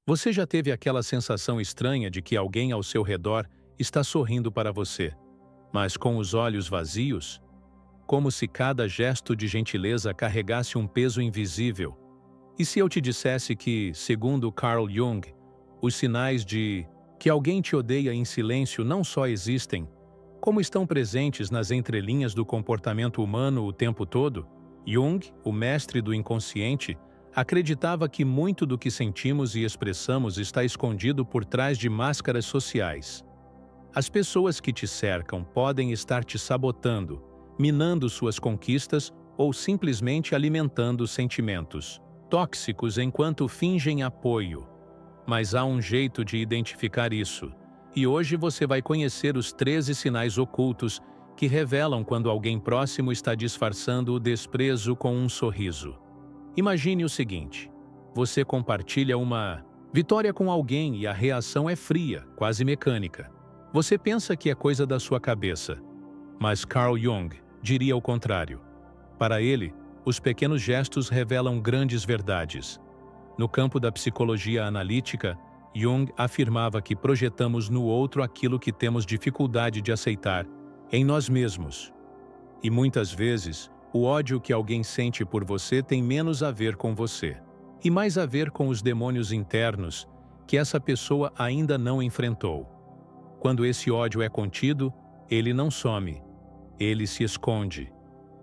Você já teve aquela sensação estranha de que alguém ao seu redor está sorrindo para você, mas com os olhos vazios? Como se cada gesto de gentileza carregasse um peso invisível? E se eu te dissesse que, segundo Carl Jung, os sinais de que alguém te odeia em silêncio não só existem, como estão presentes nas entrelinhas do comportamento humano o tempo todo? Jung, o mestre do inconsciente, acreditava que muito do que sentimos e expressamos está escondido por trás de máscaras sociais. As pessoas que te cercam podem estar te sabotando, minando suas conquistas ou simplesmente alimentando sentimentos tóxicos enquanto fingem apoio. Mas há um jeito de identificar isso, e hoje você vai conhecer os 13 sinais ocultos que revelam quando alguém próximo está disfarçando o desprezo com um sorriso. Imagine o seguinte: você compartilha uma vitória com alguém e a reação é fria, quase mecânica. Você pensa que é coisa da sua cabeça, mas Carl Jung diria o contrário. Para ele, os pequenos gestos revelam grandes verdades. No campo da psicologia analítica, Jung afirmava que projetamos no outro aquilo que temos dificuldade de aceitar em nós mesmos. E muitas vezes, o ódio que alguém sente por você tem menos a ver com você, e mais a ver com os demônios internos que essa pessoa ainda não enfrentou. Quando esse ódio é contido, ele não some, ele se esconde.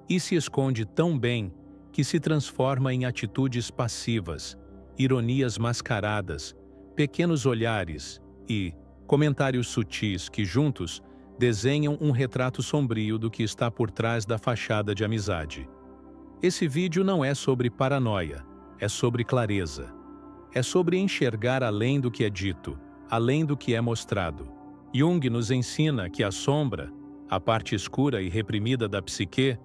E se esconde tão bem que se transforma em atitudes passivas, ironias mascaradas, pequenos olhares e comentários sutis que, juntos, desenham um retrato sombrio do que está por trás da fachada de amizade. Esse vídeo não é sobre paranoia, é sobre clareza. É sobre enxergar além do que é dito, além do que é mostrado. Jung nos ensina que a sombra, a parte escura e reprimida da psique,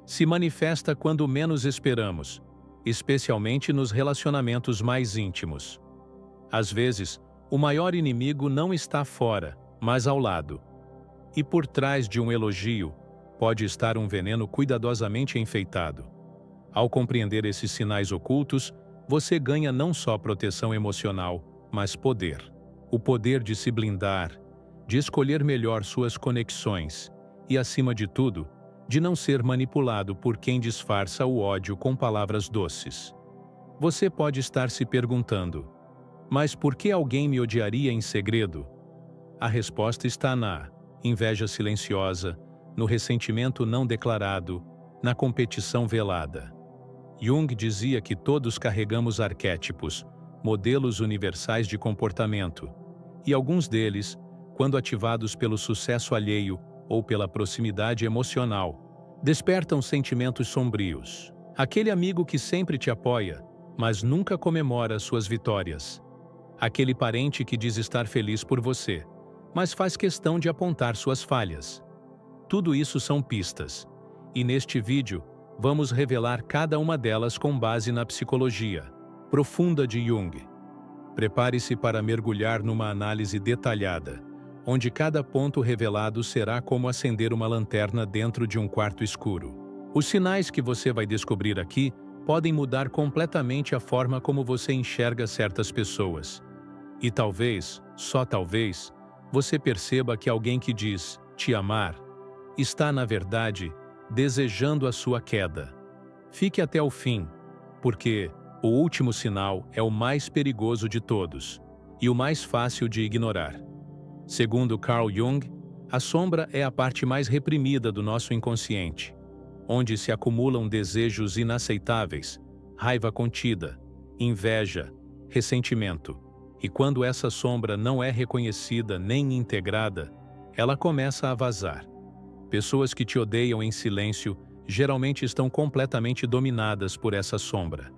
se manifesta quando menos esperamos, especialmente nos relacionamentos mais íntimos. Às vezes, o maior inimigo não está fora, mas ao lado. E por trás de um elogio, pode estar um veneno cuidadosamente enfeitado. Ao compreender esses sinais ocultos, você ganha não só proteção emocional, mas poder. O poder de se blindar, de escolher melhor suas conexões e, acima de tudo, de não ser manipulado por quem disfarça o ódio com palavras doces. Você pode estar se perguntando: mas por que alguém me odiaria em segredo? A resposta está na inveja silenciosa, no ressentimento não declarado, na competição velada. Jung dizia que todos carregamos arquétipos, modelos universais de comportamento, e alguns deles, quando ativados pelo sucesso alheio ou pela proximidade emocional, despertam sentimentos sombrios. Aquele amigo que sempre te apoia, mas nunca comemora suas vitórias. Aquele parente que diz estar feliz por você, mas faz questão de apontar suas falhas. Tudo isso são pistas, e neste vídeo vamos revelar cada uma delas com base na psicologia profunda de Jung. Prepare-se para mergulhar numa análise detalhada, onde cada ponto revelado será como acender uma lanterna dentro de um quarto escuro. Os sinais que você vai descobrir aqui podem mudar completamente a forma como você enxerga certas pessoas. E talvez, só talvez, você perceba que alguém que diz te amar está, na verdade, desejando a sua queda. Fique até o fim, porque o último sinal é o mais perigoso de todos e o mais fácil de ignorar. Segundo Carl Jung, a sombra é a parte mais reprimida do nosso inconsciente, onde se acumulam desejos inaceitáveis, raiva contida, inveja, ressentimento. E quando essa sombra não é reconhecida nem integrada, ela começa a vazar. Pessoas que te odeiam em silêncio geralmente estão completamente dominadas por essa sombra.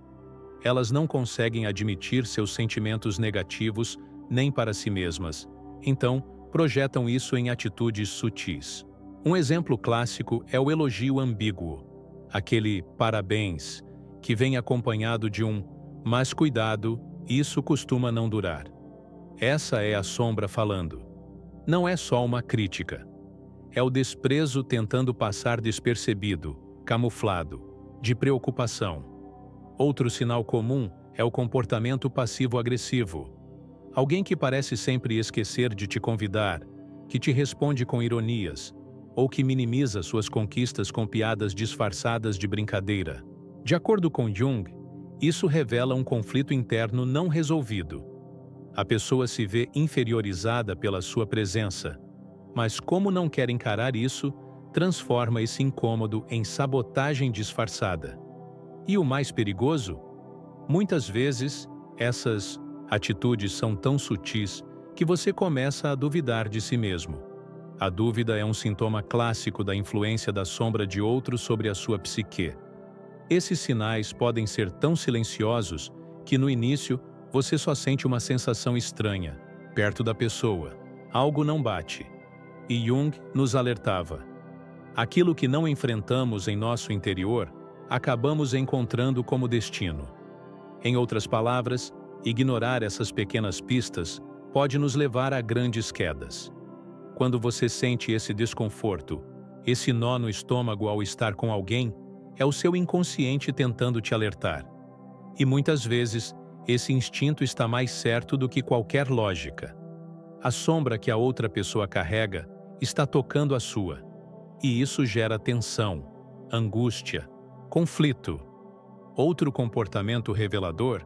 Elas não conseguem admitir seus sentimentos negativos nem para si mesmas, então projetam isso em atitudes sutis. Um exemplo clássico é o elogio ambíguo, aquele parabéns, que vem acompanhado de um mas cuidado, isso costuma não durar. Essa é a sombra falando. Não é só uma crítica. É o desprezo tentando passar despercebido, camuflado, de preocupação. Outro sinal comum é o comportamento passivo-agressivo, Alguém que parece sempre esquecer de te convidar, que te responde com ironias, ou que minimiza suas conquistas com piadas disfarçadas de brincadeira. De acordo com Jung, isso revela um conflito interno não resolvido. A pessoa se vê inferiorizada pela sua presença, mas como não quer encarar isso, transforma esse incômodo em sabotagem disfarçada. E o mais perigoso? Muitas vezes, essas atitudes são tão sutis que você começa a duvidar de si mesmo. A dúvida é um sintoma clássico da influência da sombra de outros sobre a sua psique. Esses sinais podem ser tão silenciosos que no início você só sente uma sensação estranha, perto da pessoa. Algo não bate. E Jung nos alertava. Aquilo que não enfrentamos em nosso interior, acabamos encontrando como destino. Em outras palavras, ignorar essas pequenas pistas pode nos levar a grandes quedas. Quando você sente esse desconforto, esse nó no estômago ao estar com alguém, é o seu inconsciente tentando te alertar. E muitas vezes, esse instinto está mais certo do que qualquer lógica. A sombra que a outra pessoa carrega está tocando a sua. E isso gera tensão, angústia, conflito. Outro comportamento revelador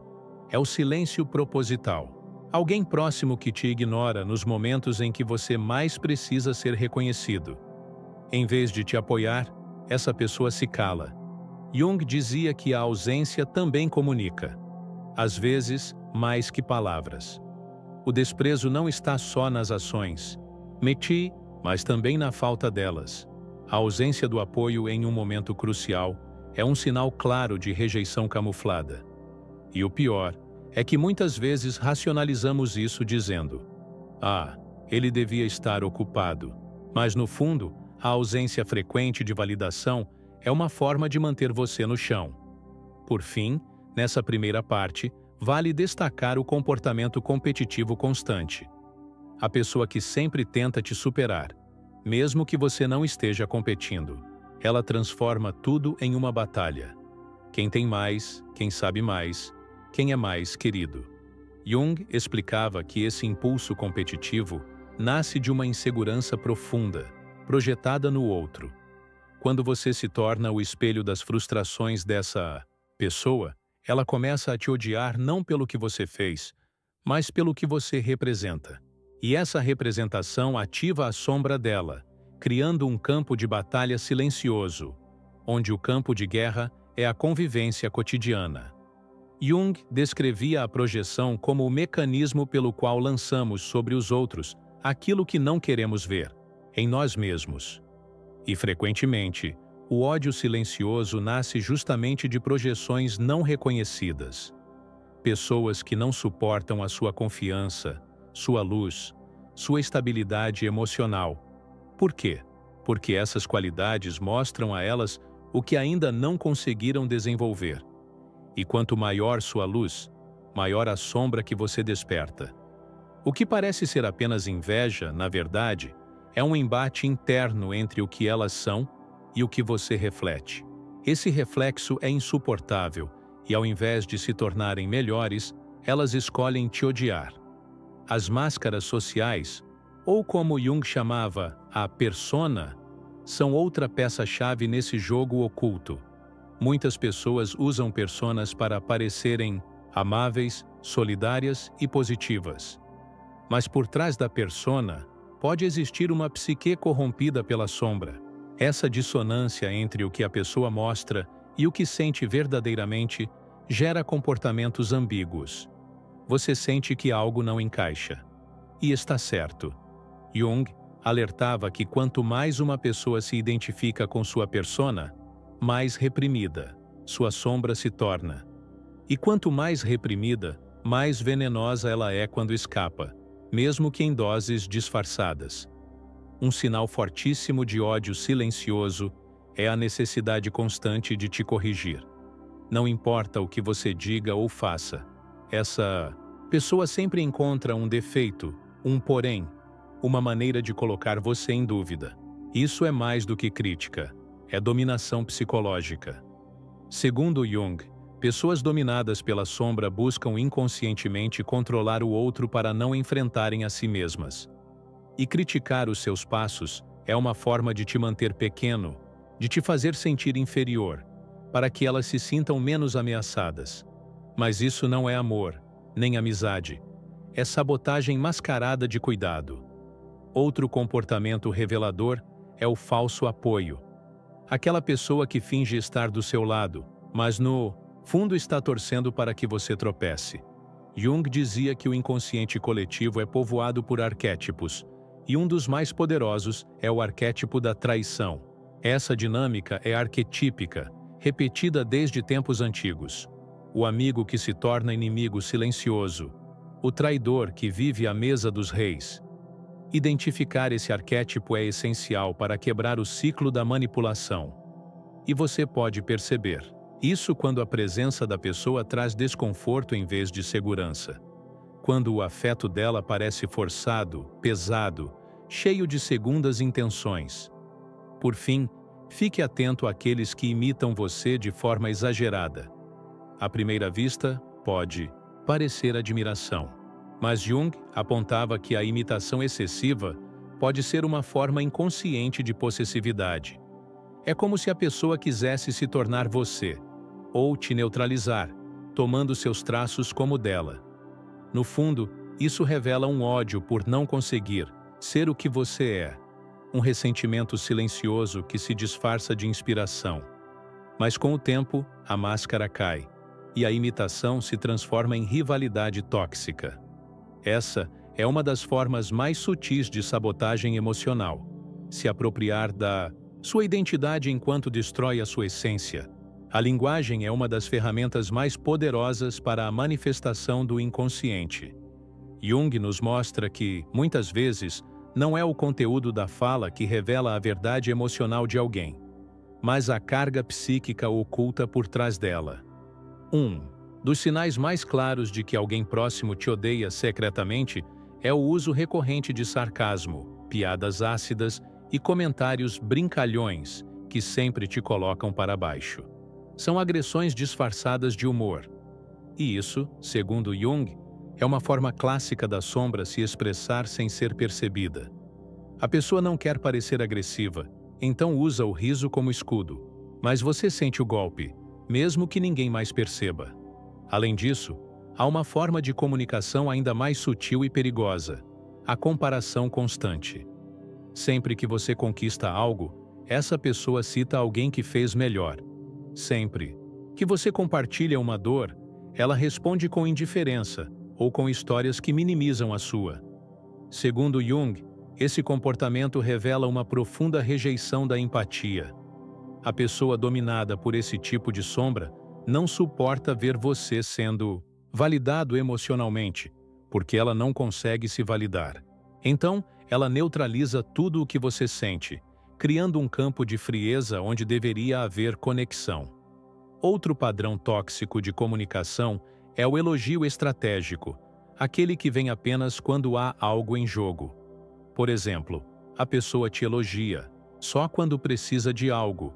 é o silêncio proposital. Alguém próximo que te ignora nos momentos em que você mais precisa ser reconhecido. Em vez de te apoiar, essa pessoa se cala. Jung dizia que a ausência também comunica. Às vezes, mais que palavras. O desprezo não está só nas ações, mas também na falta delas. A ausência do apoio em um momento crucial é um sinal claro de rejeição camuflada. E o pior é que muitas vezes racionalizamos isso dizendo: ele devia estar ocupado. Mas no fundo, a ausência frequente de validação é uma forma de manter você no chão. Por fim, nessa primeira parte, vale destacar o comportamento competitivo constante. A pessoa que sempre tenta te superar, mesmo que você não esteja competindo. Ela transforma tudo em uma batalha. Quem tem mais, quem sabe mais, quem é mais querido. Jung explicava que esse impulso competitivo nasce de uma insegurança profunda, projetada no outro. Quando você se torna o espelho das frustrações dessa pessoa, ela começa a te odiar não pelo que você fez, mas pelo que você representa. E essa representação ativa a sombra dela, criando um campo de batalha silencioso, onde o campo de guerra é a convivência cotidiana. Jung descrevia a projeção como o mecanismo pelo qual lançamos sobre os outros aquilo que não queremos ver, em nós mesmos. E, frequentemente, o ódio silencioso nasce justamente de projeções não reconhecidas. Pessoas que não suportam a sua confiança, sua luz, sua estabilidade emocional. Por quê? Porque essas qualidades mostram a elas o que ainda não conseguiram desenvolver. E quanto maior sua luz, maior a sombra que você desperta. O que parece ser apenas inveja, na verdade, é um embate interno entre o que elas são e o que você reflete. Esse reflexo é insuportável e, ao invés de se tornarem melhores, elas escolhem te odiar. As máscaras sociais, ou como Jung chamava, a persona, são outra peça-chave nesse jogo oculto. Muitas pessoas usam personas para parecerem amáveis, solidárias e positivas. Mas por trás da persona, pode existir uma psique corrompida pela sombra. Essa dissonância entre o que a pessoa mostra e o que sente verdadeiramente gera comportamentos ambíguos. Você sente que algo não encaixa. E está certo. Jung alertava que quanto mais uma pessoa se identifica com sua persona, mais reprimida sua sombra se torna. E quanto mais reprimida, mais venenosa ela é quando escapa, mesmo que em doses disfarçadas. Um sinal fortíssimo de ódio silencioso é a necessidade constante de te corrigir. Não importa o que você diga ou faça, essa pessoa sempre encontra um defeito, um porém, uma maneira de colocar você em dúvida. Isso é mais do que crítica, é dominação psicológica. Segundo Jung, Pessoas dominadas pela sombra buscam inconscientemente controlar o outro para não enfrentarem a si mesmas. E criticar os seus passos é uma forma de te manter pequeno, de te fazer sentir inferior, para que elas se sintam menos ameaçadas. Mas isso não é amor, nem amizade. É sabotagem mascarada de cuidado. Outro comportamento revelador é o falso apoio. Aquela pessoa que finge estar do seu lado, mas no fundo está torcendo para que você tropece. Jung dizia que o inconsciente coletivo é povoado por arquétipos, e um dos mais poderosos é o arquétipo da traição. Essa dinâmica é arquetípica, repetida desde tempos antigos. O amigo que se torna inimigo silencioso, o traidor que vive à mesa dos reis. Identificar esse arquétipo é essencial para quebrar o ciclo da manipulação. E você pode perceber isso quando a presença da pessoa traz desconforto em vez de segurança. Quando o afeto dela parece forçado, pesado, cheio de segundas intenções. Por fim, fique atento àqueles que imitam você de forma exagerada. À primeira vista, pode parecer admiração. Mas Jung apontava que a imitação excessiva pode ser uma forma inconsciente de possessividade. É como se a pessoa quisesse se tornar você, ou te neutralizar, tomando seus traços como dela. No fundo, isso revela um ódio por não conseguir ser o que você é, um ressentimento silencioso que se disfarça de inspiração. Mas com o tempo, a máscara cai, e a imitação se transforma em rivalidade tóxica. Essa é uma das formas mais sutis de sabotagem emocional, se apropriar da sua identidade enquanto destrói a sua essência. A linguagem é uma das ferramentas mais poderosas para a manifestação do inconsciente. Jung nos mostra que, muitas vezes, não é o conteúdo da fala que revela a verdade emocional de alguém, mas a carga psíquica oculta por trás dela. 1. Dos sinais mais claros de que alguém próximo te odeia secretamente é o uso recorrente de sarcasmo, piadas ácidas e comentários brincalhões que sempre te colocam para baixo. São agressões disfarçadas de humor. E isso, segundo Jung, é uma forma clássica da sombra se expressar sem ser percebida. A pessoa não quer parecer agressiva, então usa o riso como escudo. Mas você sente o golpe, mesmo que ninguém mais perceba. Além disso, há uma forma de comunicação ainda mais sutil e perigosa: a comparação constante. Sempre que você conquista algo, essa pessoa cita alguém que fez melhor. Sempre que você compartilha uma dor, ela responde com indiferença ou com histórias que minimizam a sua. Segundo Jung, esse comportamento revela uma profunda rejeição da empatia. A pessoa dominada por esse tipo de sombra não suporta ver você sendo validado emocionalmente, porque ela não consegue se validar. Então, ela neutraliza tudo o que você sente, criando um campo de frieza onde deveria haver conexão. Outro padrão tóxico de comunicação é o elogio estratégico, aquele que vem apenas quando há algo em jogo. Por exemplo, a pessoa te elogia só quando precisa de algo,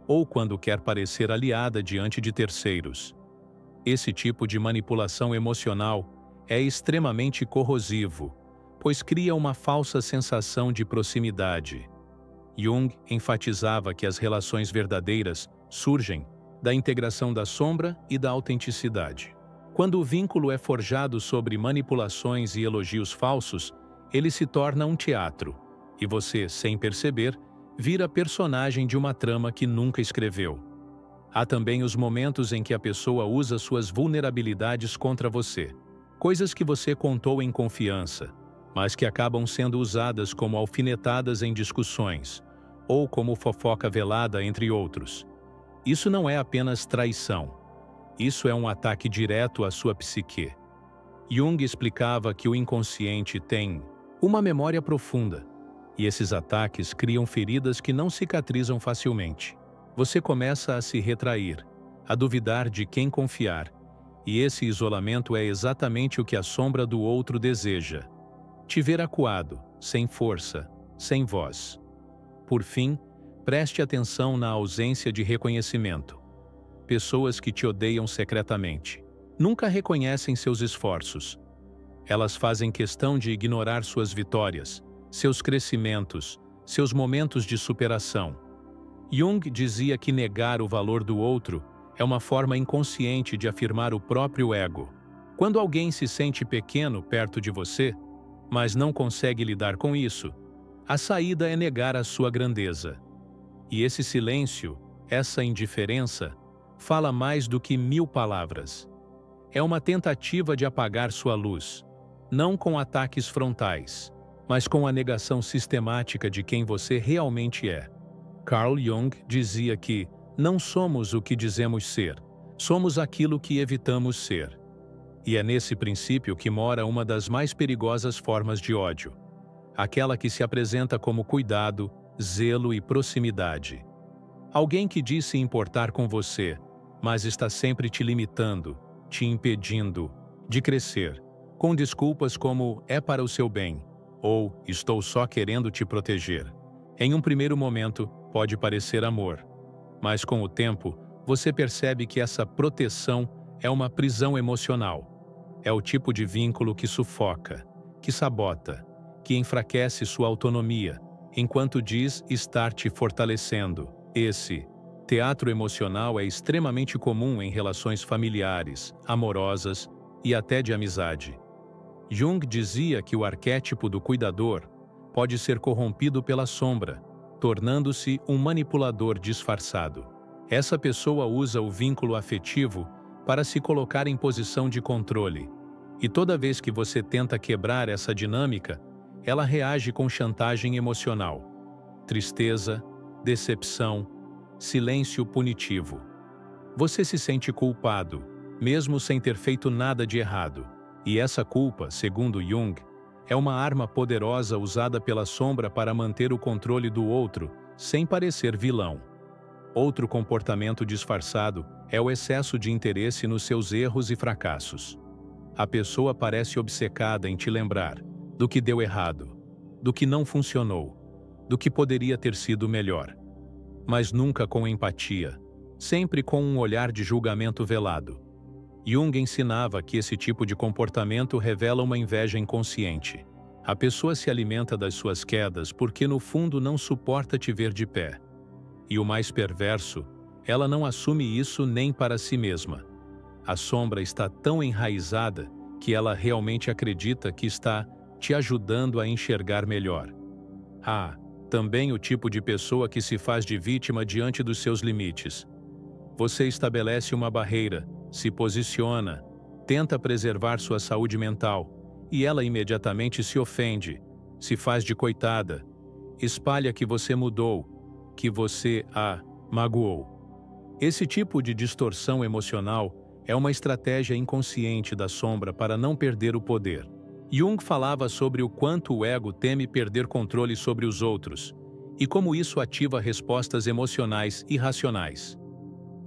ou quando quer parecer aliada diante de terceiros. Esse tipo de manipulação emocional é extremamente corrosivo, pois cria uma falsa sensação de proximidade. Jung enfatizava que as relações verdadeiras surgem da integração da sombra e da autenticidade. Quando o vínculo é forjado sobre manipulações e elogios falsos, ele se torna um teatro, e você, sem perceber, vira personagem de uma trama que nunca escreveu. Há também os momentos em que a pessoa usa suas vulnerabilidades contra você, coisas que você contou em confiança, mas que acabam sendo usadas como alfinetadas em discussões, ou como fofoca velada, entre outros. Isso não é apenas traição. Isso é um ataque direto à sua psique. Jung explicava que o inconsciente tem uma memória profunda, e esses ataques criam feridas que não cicatrizam facilmente. Você começa a se retrair, a duvidar de quem confiar, e esse isolamento é exatamente o que a sombra do outro deseja: te ver acuado, sem força, sem voz. Por fim, preste atenção na ausência de reconhecimento. pessoas que te odeiam secretamente. Nunca reconhecem seus esforços. Elas fazem questão de ignorar suas vitórias, seus crescimentos, seus momentos de superação. Jung dizia que negar o valor do outro é uma forma inconsciente de afirmar o próprio ego. Quando alguém se sente pequeno perto de você, mas não consegue lidar com isso, a saída é negar a sua grandeza. E esse silêncio, essa indiferença, fala mais do que 1000 palavras. É uma tentativa de apagar sua luz, não com ataques frontais, mas com a negação sistemática de quem você realmente é. Carl Jung dizia que não somos o que dizemos ser, somos aquilo que evitamos ser. E é nesse princípio que mora uma das mais perigosas formas de ódio, aquela que se apresenta como cuidado, zelo e proximidade. Alguém que diz se importar com você, mas está sempre te limitando, te impedindo de crescer, com desculpas como "é para o seu bem" ou "estou só querendo te proteger". Em um primeiro momento, pode parecer amor, mas com o tempo, você percebe que essa proteção é uma prisão emocional. É o tipo de vínculo que sufoca, que sabota, que enfraquece sua autonomia, enquanto diz estar te fortalecendo. Esse teatro emocional é extremamente comum em relações familiares, amorosas e até de amizade. Jung dizia que o arquétipo do cuidador pode ser corrompido pela sombra, tornando-se um manipulador disfarçado. Essa pessoa usa o vínculo afetivo para se colocar em posição de controle. E toda vez que você tenta quebrar essa dinâmica, ela reage com chantagem emocional, tristeza, decepção, silêncio punitivo. Você se sente culpado, mesmo sem ter feito nada de errado. E essa culpa, segundo Jung, é uma arma poderosa usada pela sombra para manter o controle do outro, sem parecer vilão. Outro comportamento disfarçado é o excesso de interesse nos seus erros e fracassos. A pessoa parece obcecada em te lembrar do que deu errado, do que não funcionou, do que poderia ter sido melhor. Mas nunca com empatia, sempre com um olhar de julgamento velado. Jung ensinava que esse tipo de comportamento revela uma inveja inconsciente. A pessoa se alimenta das suas quedas porque no fundo não suporta te ver de pé. E o mais perverso, ela não assume isso nem para si mesma. A sombra está tão enraizada que ela realmente acredita que está te ajudando a enxergar melhor. Também o tipo de pessoa que se faz de vítima diante dos seus limites. Você estabelece uma barreira, se posiciona, tenta preservar sua saúde mental, e ela imediatamente se ofende, se faz de coitada, espalha que você mudou, que você a magoou. Esse tipo de distorção emocional é uma estratégia inconsciente da sombra para não perder o poder. Jung falava sobre o quanto o ego teme perder controle sobre os outros, e como isso ativa respostas emocionais irracionais.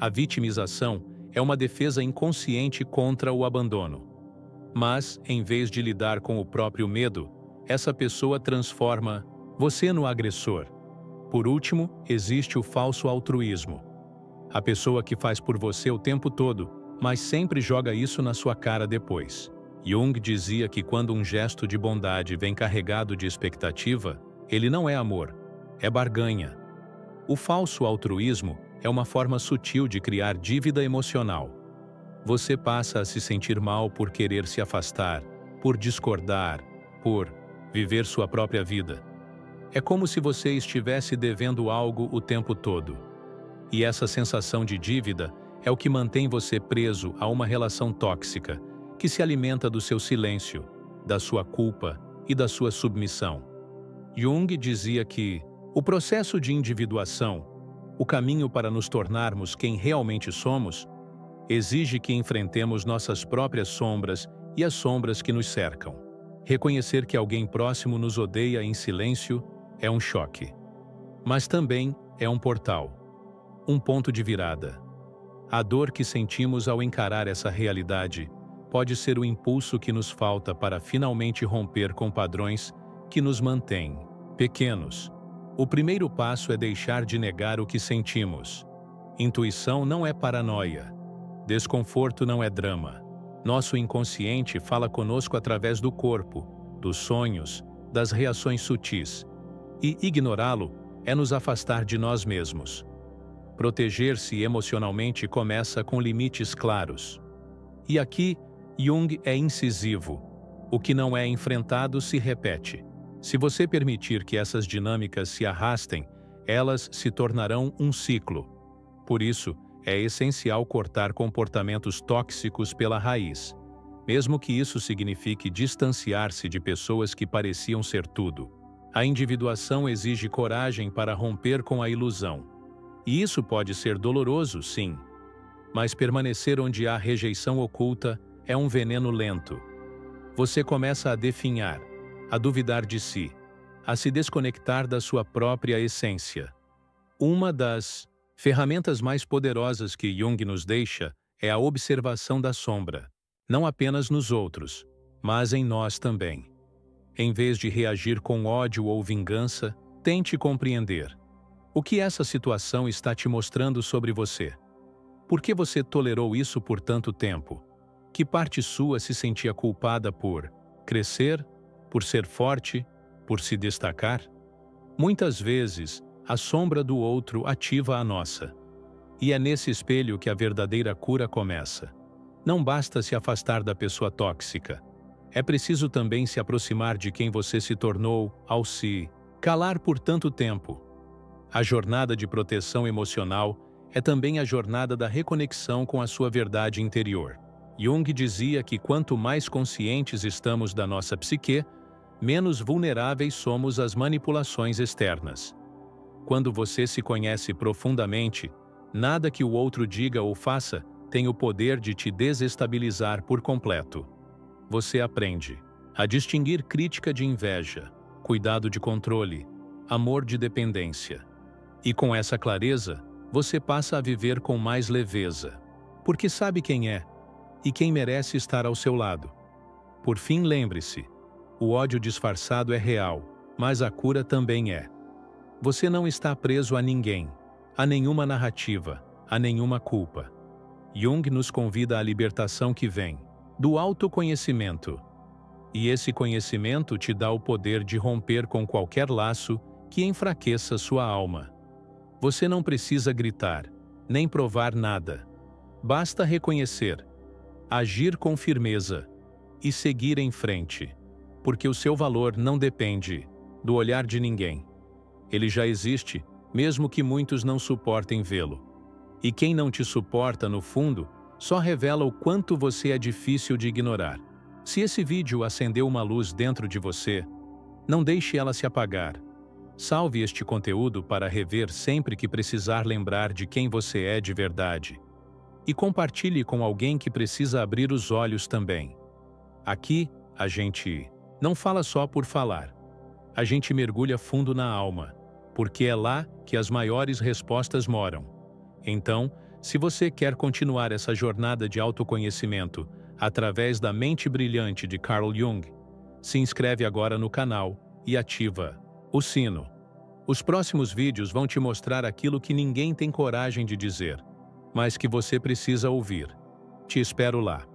A vitimização é uma defesa inconsciente contra o abandono. Mas, em vez de lidar com o próprio medo, essa pessoa transforma você no agressor. Por último, existe o falso altruísmo. A pessoa que faz por você o tempo todo, mas sempre joga isso na sua cara depois. Jung dizia que quando um gesto de bondade vem carregado de expectativa, ele não é amor, é barganha. O falso altruísmo é uma forma sutil de criar dívida emocional. Você passa a se sentir mal por querer se afastar, por discordar, por viver sua própria vida. É como se você estivesse devendo algo o tempo todo. E essa sensação de dívida é o que mantém você preso a uma relação tóxica, que se alimenta do seu silêncio, da sua culpa e da sua submissão. Jung dizia que o processo de individuação, o caminho para nos tornarmos quem realmente somos, exige que enfrentemos nossas próprias sombras e as sombras que nos cercam. Reconhecer que alguém próximo nos odeia em silêncio é um choque. Mas também é um portal, um ponto de virada. A dor que sentimos ao encarar essa realidade pode ser o impulso que nos falta para finalmente romper com padrões que nos mantêm pequenos. O primeiro passo é deixar de negar o que sentimos Intuição não é paranoia. Desconforto não é drama. Nosso inconsciente fala conosco através do corpo, dos sonhos, das reações sutis. E ignorá-lo é nos afastar de nós mesmos. Proteger-se emocionalmente começa com limites claros. E aqui, Jung é incisivo. O que não é enfrentado se repete. Se você permitir que essas dinâmicas se arrastem, elas se tornarão um ciclo. Por isso, é essencial cortar comportamentos tóxicos pela raiz, mesmo que isso signifique distanciar-se de pessoas que pareciam ser tudo. A individuação exige coragem para romper com a ilusão. E isso pode ser doloroso, sim. Mas permanecer onde há rejeição oculta é um veneno lento. Você começa a definhar, a duvidar de si, a se desconectar da sua própria essência. Uma das ferramentas mais poderosas que Jung nos deixa é a observação da sombra, não apenas nos outros, mas em nós também. Em vez de reagir com ódio ou vingança, tente compreender. O que essa situação está te mostrando sobre você? Por que você tolerou isso por tanto tempo? Que parte sua se sentia culpada por crescer, por ser forte, por se destacar? Muitas vezes, a sombra do outro ativa a nossa. E é nesse espelho que a verdadeira cura começa. Não basta se afastar da pessoa tóxica. É preciso também se aproximar de quem você se tornou ao se calar por tanto tempo. A jornada de proteção emocional é também a jornada da reconexão com a sua verdade interior. Jung dizia que quanto mais conscientes estamos da nossa psique, menos vulneráveis somos às manipulações externas. Quando você se conhece profundamente, nada que o outro diga ou faça tem o poder de te desestabilizar por completo. Você aprende a distinguir crítica de inveja, cuidado de controle, amor de dependência. E com essa clareza, você passa a viver com mais leveza, porque sabe quem é e quem merece estar ao seu lado. Por fim, lembre-se, o ódio disfarçado é real, mas a cura também é. Você não está preso a ninguém, a nenhuma narrativa, a nenhuma culpa. Jung nos convida à libertação que vem do autoconhecimento. E esse conhecimento te dá o poder de romper com qualquer laço que enfraqueça sua alma. Você não precisa gritar, nem provar nada. Basta reconhecer, agir com firmeza e seguir em frente, porque o seu valor não depende do olhar de ninguém. Ele já existe, mesmo que muitos não suportem vê-lo. E quem não te suporta, no fundo, só revela o quanto você é difícil de ignorar. Se esse vídeo acendeu uma luz dentro de você, não deixe ela se apagar. Salve este conteúdo para rever sempre que precisar lembrar de quem você é de verdade. E compartilhe com alguém que precisa abrir os olhos também. Aqui, a gente não fala só por falar. A gente mergulha fundo na alma, porque é lá que as maiores respostas moram. Então, se você quer continuar essa jornada de autoconhecimento através da mente brilhante de Carl Jung, se inscreve agora no canal e ativa o sino. Os próximos vídeos vão te mostrar aquilo que ninguém tem coragem de dizer, mas que você precisa ouvir. Te espero lá.